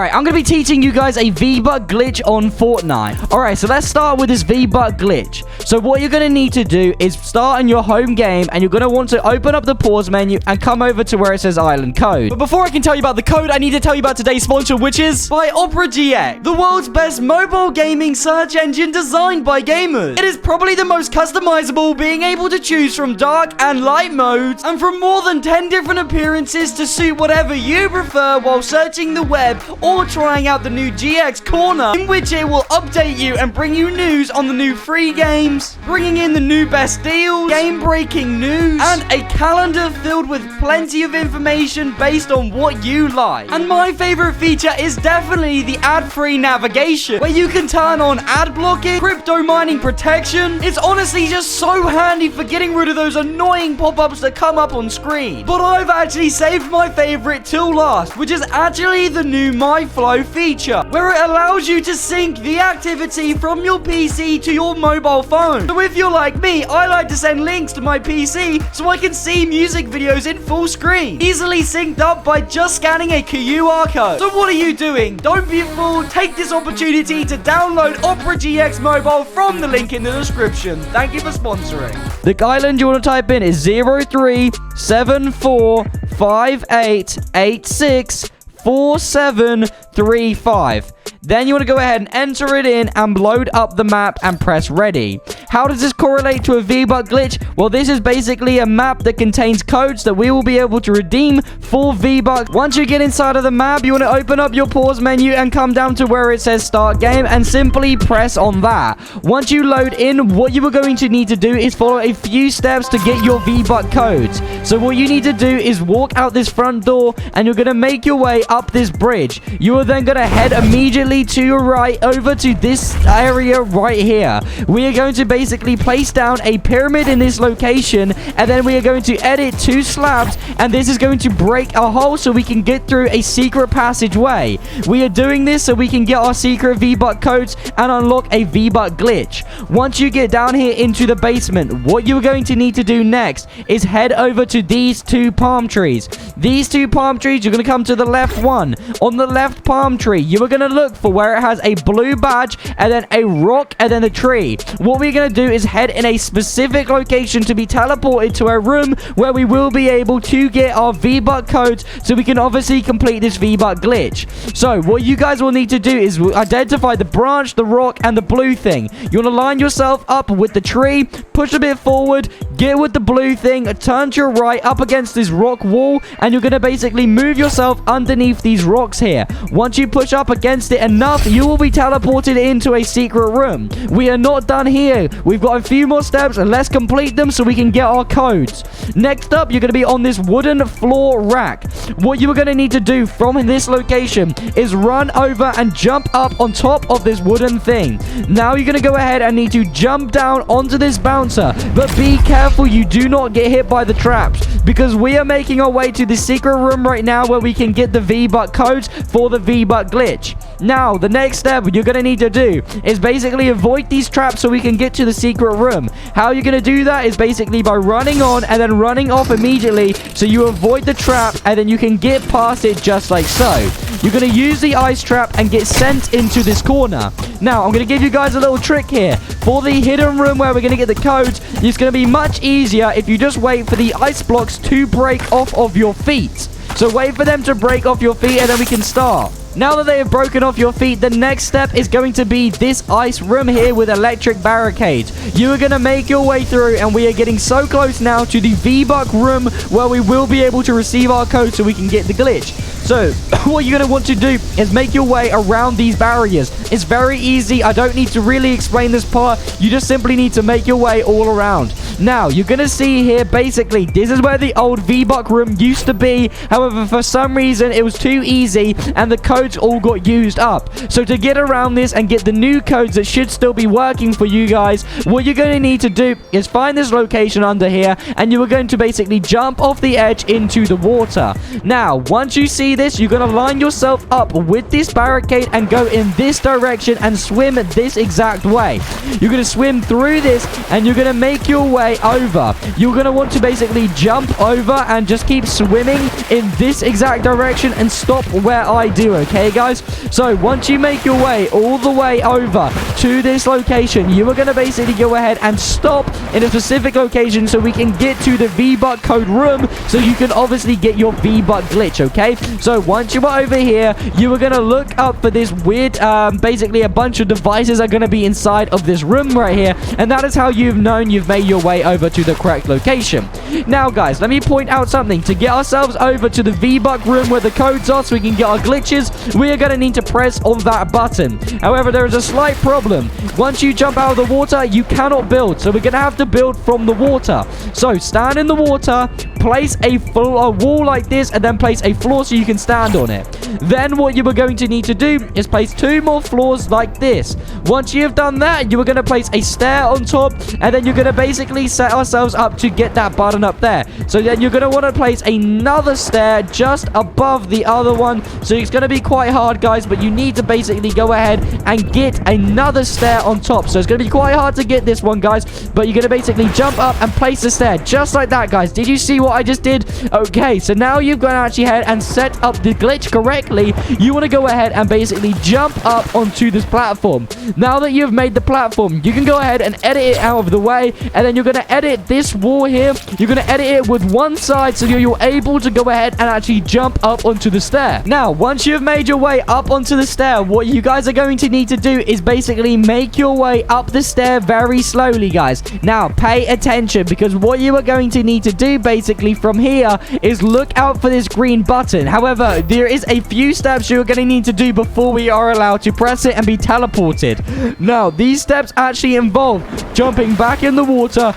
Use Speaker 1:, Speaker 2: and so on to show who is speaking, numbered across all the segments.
Speaker 1: Alright, I'm going to be teaching you guys a vbuck glitch on Fortnite. Alright, so let's start with this vbuck glitch. So what you're going to need to do is start in your home game, and you're going to want to open up the pause menu and come over to where it says island code. But before I can tell you about the code, I need to tell you about today's sponsor, which is by vbucks, the world's best mobile gaming search engine designed by gamers. It is probably the most customizable, being able to choose from dark and light modes, and from more than 10 different appearances to suit whatever you prefer while searching the web or trying out the new GX Corner, in which it will update you and bring you news on the new free games, bringing in the new best deals, game-breaking news, and a calendar filled with plenty of information based on what you like. And my favorite feature is definitely the ad-free navigation, where you can turn on ad blocking, crypto mining protection. It's honestly just so handy for getting rid of those annoying pop-ups that come up on screen. But I've actually saved my favorite till last, which is actually the new My Flow feature, where it allows you to sync the activity from your PC to your mobile phone. So if you're like me, I like to send links to my PC so I can see music videos in full screen, easily synced up by just scanning a QR code. So what are you doing? Don't be a fool. Take this opportunity to download Opera GX Mobile from the link in the description. Thank you for sponsoring. The island you want to type in is 037458864735. Then you want to go ahead and enter it in and load up the map and press ready. How does this correlate to a vbuck glitch? Well, this is basically a map that contains codes that we will be able to redeem for vbucks. Once you get inside of the map, you want to open up your pause menu and come down to where it says start game and simply press on that. Once you load in, what you are going to need to do is follow a few steps to get your vbuck codes. So what you need to do is walk out this front door, and you're going to make your way up this bridge. You are then going to head immediately to your right over to this area right here. We are going to basically place down a pyramid in this location, and then we are going to edit 2 slabs, and this is going to break a hole so we can get through a secret passageway. We are doing this so we can get our secret vbuck codes and unlock a vbuck glitch. Once you get down here into the basement, what you're going to need to do next is head over to these 2 palm trees. These 2 palm trees, you're going to come to the left one. On the left palm tree, you are going to look for where it has a blue badge and then a rock and then a tree. What we're going to do is head in a specific location to be teleported to a room where we will be able to get our vbuck codes so we can obviously complete this vbuck glitch. So what you guys will need to do is identify the branch, the rock, and the blue thing. You want to line yourself up with the tree, push a bit forward, get with the blue thing, turn to your right up against this rock wall, and you're going to basically move yourself underneath these rocks here. Once you push up against it enough, you will be teleported into a secret room. We are not done here. We've got a few more steps, and let's complete them so we can get our codes. Next up, you're going to be on this wooden floor rack. What you are going to need to do from this location is run over and jump up on top of this wooden thing. Now you're going to go ahead and need to jump down onto this bouncer, but be careful you do not get hit by the traps, because we are making our way to the secret room right now where we can get the vbuck codes for the vbuck glitch. Now, the next step you're going to need to do is basically avoid these traps so we can get to the secret room. How you're going to do that is basically by running on and then running off immediately so you avoid the trap, and then you can get past it just like so. You're going to use the ice trap and get sent into this corner. Now, I'm going to give you guys a little trick here. For the hidden room where we're going to get the codes, it's going to be much easier if you just wait for the ice blocks to break off of your feet. So wait for them to break off your feet, and then we can start. Now that they have broken off your feet, the next step is going to be this ice room here with electric barricades. You are going to make your way through, and we are getting so close now to the vbuck room where we will be able to receive our code so we can get the glitch. So, what you're going to want to do is make your way around these barriers. It's very easy. I don't need to really explain this part. You just simply need to make your way all around. Now, you're going to see here, basically, this is where the old vbuck room used to be. However, for some reason, it was too easy, and the codes all got used up. So, to get around this and get the new codes that should still be working for you guys, what you're going to need to do is find this location under here, and you are going to basically jump off the edge into the water. Now, once you see this, you're going to line yourself up with this barricade and go in this direction and swim this exact way. You're going to swim through this, and you're going to make your way way over, you're going to want to basically jump over and just keep swimming in this exact direction and stop where I do, okay, guys? So once you make your way all the way over to this location, you are going to basically go ahead and stop in a specific location so we can get to the vbuck code room so you can obviously get your vbuck glitch, okay? So once you are over here, you are going to look up for this weird, basically a bunch of devices are going to be inside of this room right here, and that is how you've known you've made your way over to the correct location. Now, guys, let me point out something. To get ourselves over to the vbuck room where the codes are so we can get our glitches, we are going to need to press on that button. However, there is a slight problem. Once you jump out of the water, you cannot build, so we're going to have to build from the water. So stand in the water, place a wall like this, and then place a floor so you can stand on it. Then what you are going to need to do is place 2 more floors like this. Once you have done that, you are going to place a stair on top, and then you're going to basically set ourselves up to get that button up there. So then you're going to want to place another stair just above the other one. So it's going to be quite hard, guys, but you need to basically go ahead and get another stair on top. So it's going to be quite hard to get this one, guys, but you're going to basically jump up and place the stair just like that, guys. Did you see what I just did? Okay, so now you've got to actually head and set up the glitch correctly. You want to go ahead and basically jump up onto this platform. Now that you've made the platform, you can go ahead and edit it out of the way, and then you're going to edit this wall here. You're going to edit it with one side so you're able to go ahead and actually jump up onto the stair. Now, once you've made your way up onto the stair, what you guys are going to need to do is basically make your way up the stair very slowly, guys. Now, pay attention, because what you are going to need to do basically from here is look out for this green button. However, there is a few steps you're going to need to do before we are allowed to press it and be teleported. Now, these steps actually involve jumping back in the water,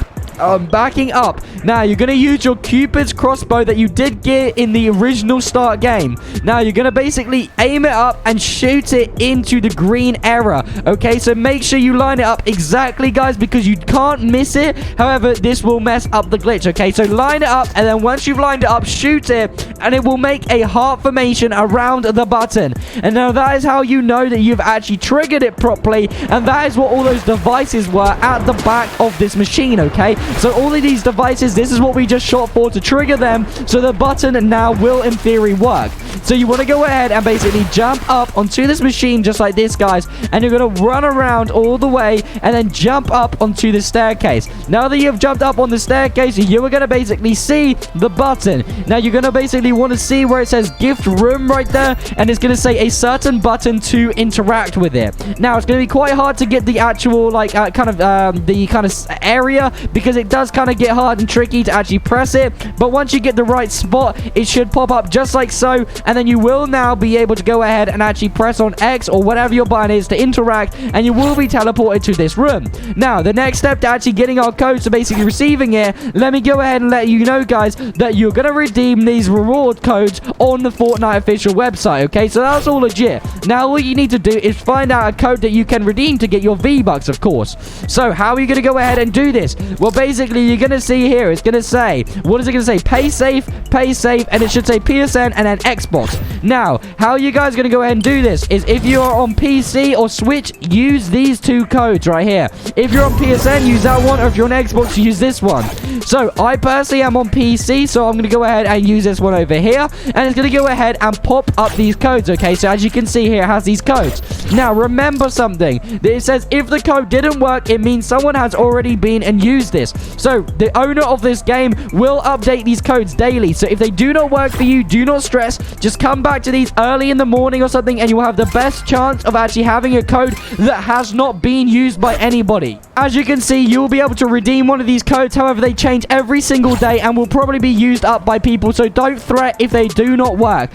Speaker 1: backing up. Now, you're going to use your Cupid's crossbow that you did get in the original start game. Now, you're going to basically aim it up and shoot it into the green area. Okay, so make sure you line it up exactly, guys, because you can't miss it. However, this will mess up the glitch. Okay, so line it up, and then once you've lined it up, shoot it, and it will make a heart formation around the button. And now that is how you know that you've actually triggered it properly, and that is what all those devices were at the back of this machine. Okay, so all of these devices, this is what we just shot for to trigger them, so the button now will in theory work. So you want to go ahead and basically jump up onto this machine just like this, guys, and you're going to run around all the way and then jump up onto the staircase. Now that you've jumped up on the staircase, you are going to basically see the button. Now you're going to basically want to see where it says gift room right there, and it's going to say a certain button to interact with it. Now it's going to be quite hard to get the actual like area, because it does kind of get hard and tricky to actually press it, but once you get the right spot, it should pop up just like so, and then you will now be able to go ahead and actually press on X or whatever your button is to interact, and you will be teleported to this room. Now, the next step to actually getting our code, so basically receiving it, let me go ahead and let you know, guys, that you're going to redeem these reward codes on the Fortnite official website, okay? So that's all legit. Now, all you need to do is find out a code that you can redeem to get your V-Bucks, of course. So, how are you going to go ahead and do this? Well, basically, you're going to see here, it's going to say, what is it going to say? Pay safe, and it should say PSN and then Xbox. Now, how you guys going to go ahead and do this is if you are on PC or Switch, use these 2 codes right here. If you're on PSN, use that one, or if you're on Xbox, use this one. So, I personally am on PC, so I'm going to go ahead and use this one over here, and it's going to go ahead and pop up these codes, okay? So, as you can see here, it has these codes. Now, remember something. It says if the code didn't work, it means someone has already been and used this. So, the owner of this game will update these codes daily. So, if they do not work for you, do not stress. Just come back to these early in the morning or something, and you will have the best chance of actually having a code that has not been used by anybody. As you can see, you will be able to redeem one of these codes. However, they change every single day and will probably be used up by people, so don't fret if they do not work.